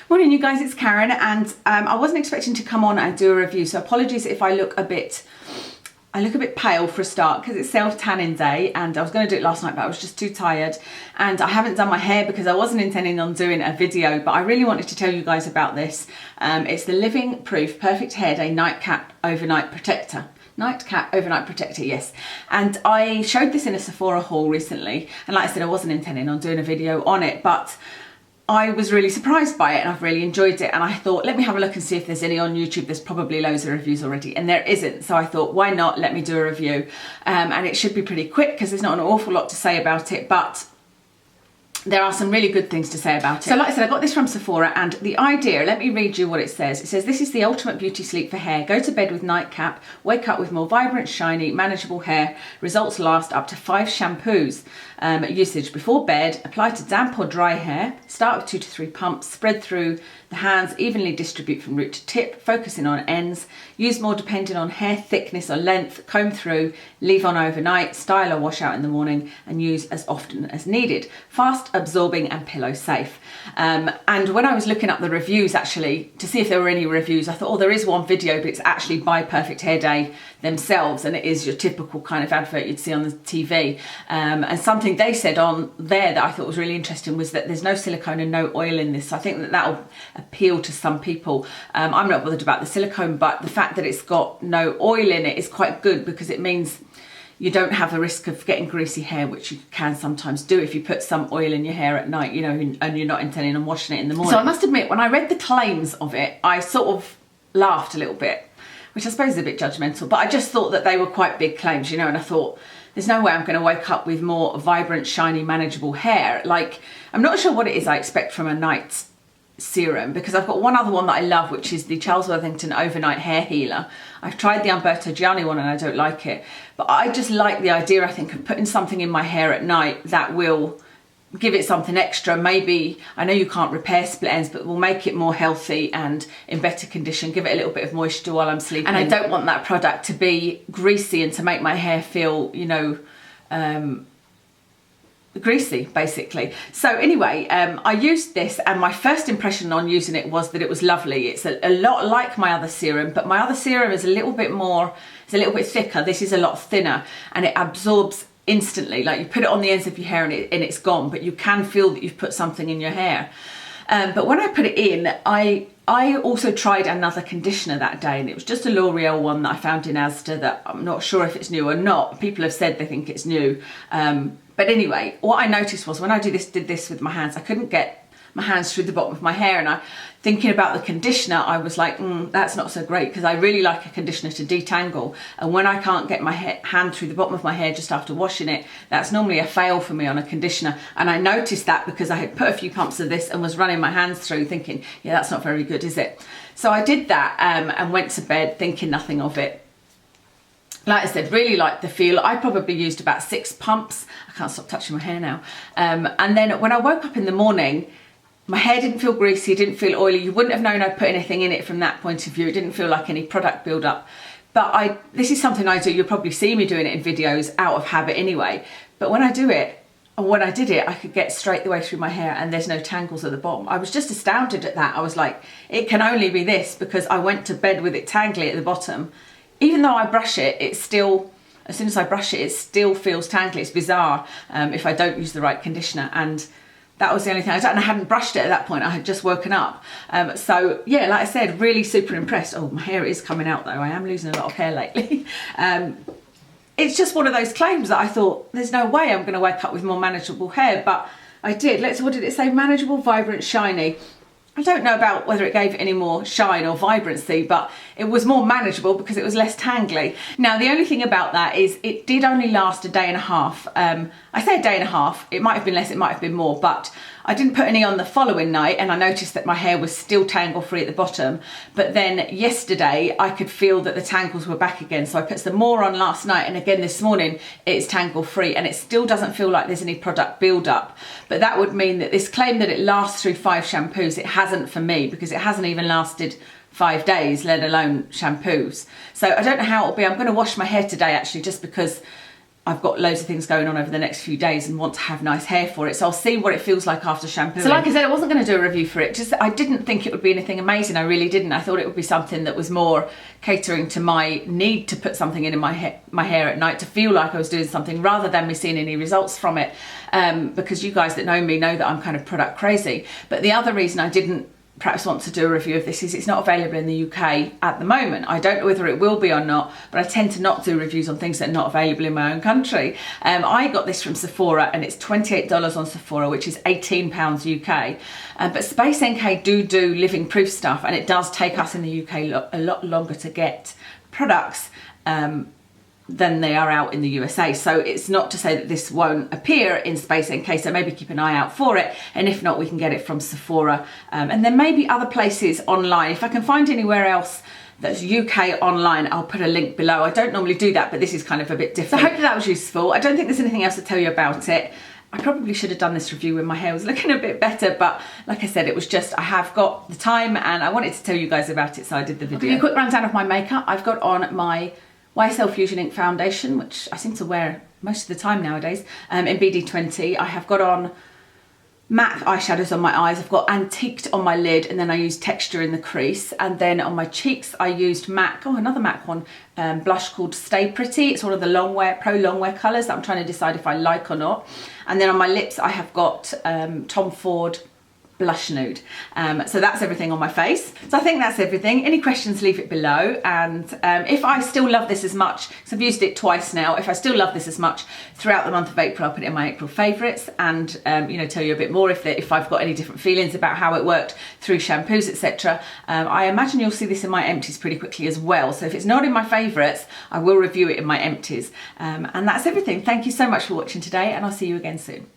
Morning you guys, it's Karen, and I wasn't expecting to come on and do a review, so apologies if I look a bit pale for a start, because it's self-tanning day and I was going to do it last night but I was just too tired, and I haven't done my hair because I wasn't intending on doing a video, but I really wanted to tell you guys about this. It's the Living Proof Perfect Hair Day Nightcap Overnight Protector. Nightcap Overnight Protector, yes. And I showed this in a Sephora haul recently, and like I said, I wasn't intending on doing a video on it, but I was really surprised by it and I've really enjoyed it, and I thought, let me have a look and see if there's any on YouTube. There's probably loads of reviews already, and there isn't, so I thought, why not, let me do a review. And it should be pretty quick because there's not an awful lot to say about it, but there are some really good things to say about it. So like I said, I got this from Sephora, and the idea, let me read you what it says. It says, this is the ultimate beauty sleep for hair. Go to bed with nightcap, wake up with more vibrant, shiny, manageable hair. Results last up to 5 shampoos. Usage before bed, apply to damp or dry hair, start with 2 to 3 pumps, spread through the hands, evenly distribute from root to tip, focusing on ends, use more depending on hair thickness or length, comb through, leave on overnight, style or wash out in the morning, and use as often as needed. Fast absorbing and pillow safe. And when I was looking up the reviews actually to see if there were any reviews, I thought, oh, there is one video, but it's actually by Perfect Hair Day themselves, and it is your typical kind of advert you'd see on the TV. And something they said on there that I thought was really interesting was that there's no silicone and no oil in this. So I think that that'll appeal to some people. I'm not bothered about the silicone, but the fact that it's got no oil in it is quite good, because it means you don't have the risk of getting greasy hair, which you can sometimes do if you put some oil in your hair at night, you know, and you're not intending on washing it in the morning. So I must admit, when I read the claims of it, I sort of laughed a little bit, which I suppose is a bit judgmental, but I just thought that they were quite big claims, you know, and I thought, there's no way I'm going to wake up with more vibrant, shiny, manageable hair. Like, I'm not sure what it is I expect from a night serum, because I've got one other one that I love, which is the Charles Worthington Overnight Hair Healer. I've tried the Umberto Gianni one and I don't like it, but I just like the idea, I think, of putting something in my hair at night that will give it something extra. Maybe, I know you can't repair split ends, but will make it more healthy and in better condition, give it a little bit of moisture while I'm sleeping. And I don't want that product to be greasy and to make my hair feel, you know, greasy basically. So anyway, I used this, and my first impression on using it was that it was lovely. It's a lot like my other serum, but my other serum is a little bit more, it's a little bit thicker. This is a lot thinner, and it absorbs instantly. Like, you put it on the ends of your hair and it's gone, but you can feel that you've put something in your hair. But when I put it in, I also tried another conditioner that day, and it was just a L'Oreal one that I found in Asda that I'm not sure if it's new or not. People have said they think it's new. But anyway, what I noticed was when I did this with my hands, I couldn't get my hands through the bottom of my hair, and thinking about the conditioner, I was like, that's not so great, because I really like a conditioner to detangle, and when I can't get my hand through the bottom of my hair just after washing it, that's normally a fail for me on a conditioner. And I noticed that because I had put a few pumps of this and was running my hands through, thinking, yeah, that's not very good, is it? So I did that and went to bed thinking nothing of it. Like I said, really liked the feel. I probably used about 6 pumps. I can't stop touching my hair now. And then when I woke up in the morning, my hair didn't feel greasy, didn't feel oily. You wouldn't have known I'd put anything in it from that point of view. It didn't feel like any product build-up. But this is something I do. You'll probably see me doing it in videos out of habit anyway. But when I do it, and when I did it, I could get straight the way through my hair and there's no tangles at the bottom. I was just astounded at that. I was like, it can only be this, because I went to bed with it tangly at the bottom. Even though I brush it, it's still, as soon as I brush it, it still feels tangly. It's bizarre if I don't use the right conditioner. And that was the only thing. I hadn't brushed it at that point. I had just woken up. So yeah, like I said, really super impressed. Oh, my hair is coming out though. I am losing a lot of hair lately. It's just one of those claims that I thought, there's no way I'm going to wake up with more manageable hair, but I did. What did it say? Manageable, vibrant, shiny. I don't know about whether it gave it any more shine or vibrancy, but it was more manageable because it was less tangly. Now, the only thing about that is it did only last a day and a half. I say a day and a half, it might have been less, it might have been more, but I didn't put any on the following night, and I noticed that my hair was still tangle free at the bottom. But then yesterday I could feel that the tangles were back again. So I put some more on last night, and again this morning it's tangle free, and it still doesn't feel like there's any product build up. But that would mean that this claim that it lasts through 5 shampoos, it hasn't for me, because it hasn't even lasted 5 days, let alone shampoos. So I don't know how it'll be. I'm going to wash my hair today actually, just because I've got loads of things going on over the next few days and want to have nice hair for it. So I'll see what it feels like after shampooing. So like I said, I wasn't going to do a review for it. Just I didn't think it would be anything amazing. I really didn't. I thought it would be something that was more catering to my need to put something in my hair at night to feel like I was doing something, rather than me seeing any results from it. Because you guys that know me know that I'm kind of product crazy. But the other reason I didn't perhaps want to do a review of this is it's not available in the UK at the moment. I don't know whether it will be or not, but I tend to not do reviews on things that are not available in my own country. I got this from Sephora, and it's $28 on Sephora, which is £18 UK. But Space NK do living proof stuff, and it does take us in the UK a lot longer to get products than they are out in the USA. So it's not to say that this won't appear in Space NK, so maybe keep an eye out for it, and if not, we can get it from Sephora, and then maybe other places online. If I can find anywhere else that's UK online, I'll put a link below. I don't normally do that, but this is kind of a bit different. So hopefully that was useful. I don't think there's anything else to tell you about it. I probably should have done this review when my hair was looking a bit better, but like I said, it was just, I have got the time and I wanted to tell you guys about it, so I did the video. I'll give you a quick rundown of my makeup. I've got on my YSL Fusion Ink foundation, which I seem to wear most of the time nowadays, in BD20. I have got on MAC eyeshadows on my eyes. I've got Antiqued on my lid, and then I used Texture in the crease. And then on my cheeks, I used MAC, another MAC one, blush called Stay Pretty. It's one of the pro long wear colours that I'm trying to decide if I like or not. And then on my lips, I have got Tom Ford Blush Nude. So that's everything on my face. So I think that's everything. Any questions, leave it below. And if I still love this as much, because I've used it twice now, if I still love this as much throughout the month of April, I'll put it in my April favourites, and you know, tell you a bit more if I've got any different feelings about how it worked through shampoos, etc. I imagine you'll see this in my empties pretty quickly as well. So if it's not in my favourites, I will review it in my empties. And that's everything. Thank you so much for watching today, and I'll see you again soon.